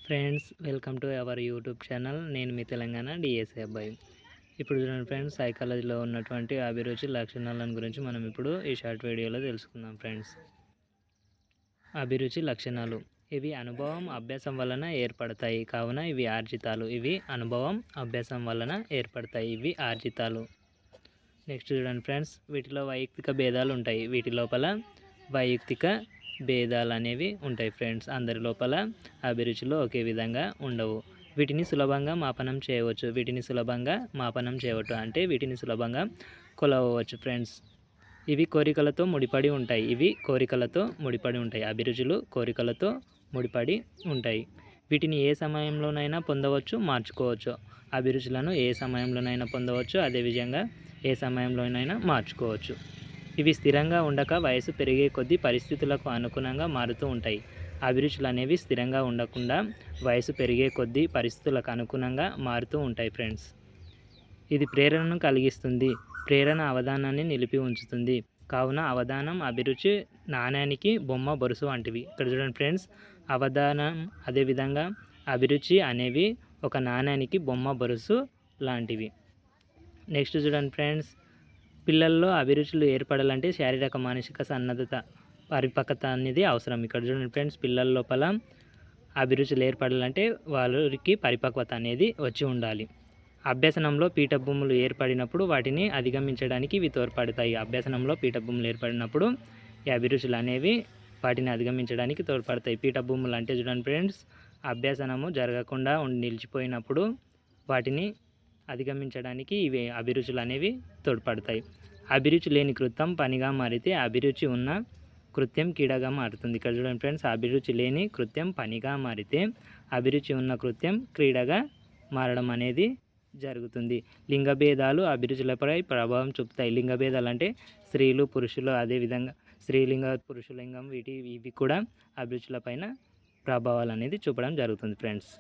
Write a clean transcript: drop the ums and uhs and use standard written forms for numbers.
Friends, welcome to our YouTube channel. నేను మీ Telangana DSA అబ్బాయి. ఇప్పుడు చూడండి ఫ్రెండ్స్, సైకాలజీలో ఉన్నటువంటి అభిరుచి లక్షణాలను గురించి మనం ఇప్పుడు ఈ షార్ట్ వీడియోలో తెలుసుకుందాం. ఫ్రెండ్స్, అభిరుచి లక్షణాలు ఇవి అనుభవం అభ్యాసం వలన ఏర్పడతాయి, కావున ఇవి ఆర్జితాలు. ఇవి అనుభవం అభ్యాసం వలన ఏర్పడతాయి, ఇవి ఆర్జితాలు. నెక్స్ట్ చూడండి ఫ్రెండ్స్, వీటిలో వైయక్తిక భేదాలు ఉంటాయి. వీటి లోపల వైయక్తిక భేదాలు అనేవి ఉంటాయి ఫ్రెండ్స్. అందరి లోపల అభిరుచులు ఒకే విధంగా ఉండవు. వీటిని సులభంగా మాపనం చేయవచ్చు అంటే వీటిని సులభంగా కొలవవచ్చు ఫ్రెండ్స్. ఇవి కోరికలతో ముడిపడి ఉంటాయి. అభిరుచులు కోరికలతో ముడిపడి ఉంటాయి. వీటిని ఏ సమయంలోనైనా పొందవచ్చు, మార్చుకోవచ్చు. అభిరుచులను ఏ సమయంలోనైనా పొందవచ్చు, అదేవిధంగా ఏ సమయంలోనైనా మార్చుకోవచ్చు. ఇవి స్థిరంగా ఉండక వయసు పెరిగే కొద్దీ పరిస్థితులకు అనుగుణంగా మారుతూ ఉంటాయి. అభిరుచులు అనేవి స్థిరంగా ఉండకుండా వయసు పెరిగే కొద్దీ పరిస్థితులకు అనుగుణంగా మారుతూ ఉంటాయి ఫ్రెండ్స్. ఇది ప్రేరణను కలిగిస్తుంది. ప్రేరణ అవధానాన్ని నిలిపి ఉంచుతుంది. కావున అవధానం, అభిరుచి నాణ్యానికి బొమ్మ బొరుసు వంటివి. ఇక్కడ చూడండి ఫ్రెండ్స్, అవధానం అదేవిధంగా అభిరుచి అనేవి ఒక నాణ్యానికి బొమ్మ బొరుసు లాంటివి. నెక్స్ట్ చూడండి ఫ్రెండ్స్, పిల్లల్లో అభిరుచులు ఏర్పడాలంటే శారీరక మానసిక సన్నద్ధత, పరిపక్వత అనేది అవసరం. ఇక్కడ చూడండి ఫ్రెండ్స్, పిల్లల లోపల అభిరుచులు ఏర్పడాలంటే వాళ్ళకి పరిపక్వత అనేది వచ్చి ఉండాలి. అభ్యసనంలో పీఠభూములు ఏర్పడినప్పుడు వాటిని అధిగమించడానికి ఇవి తోడ్పడతాయి. అభ్యసనంలో పీఠభూములు ఏర్పడినప్పుడు ఈ అభిరుచులు అనేవి వాటిని అధిగమించడానికి తోడ్పడతాయి. పీఠభూములు అంటే చూడండి ఫ్రెండ్స్, అభ్యసనము జరగకుండా నిలిచిపోయినప్పుడు వాటిని అధిగమించడానికి ఇవి అభిరుచులు అనేవి తోడ్పడతాయి. అభిరుచి లేని కృత్యం పనిగా మారితే అభిరుచి ఉన్న కృత్యం క్రీడగా మారుతుంది. ఇక్కడ చూడండి ఫ్రెండ్స్, అభిరుచి లేని కృత్యం పనిగా మారితే అభిరుచి ఉన్న కృత్యం క్రీడగా మారడం అనేది జరుగుతుంది. లింగభేదాలు అభిరుచులపై ప్రభావం చూపుతాయి. లింగభేదాలు అంటే స్త్రీలు, పురుషులు, అదేవిధంగా స్త్రీలింగ, పురుషలింగం ఇవి కూడా అభిరుచులపైన ప్రభావాలు అనేది చూపడం జరుగుతుంది ఫ్రెండ్స్.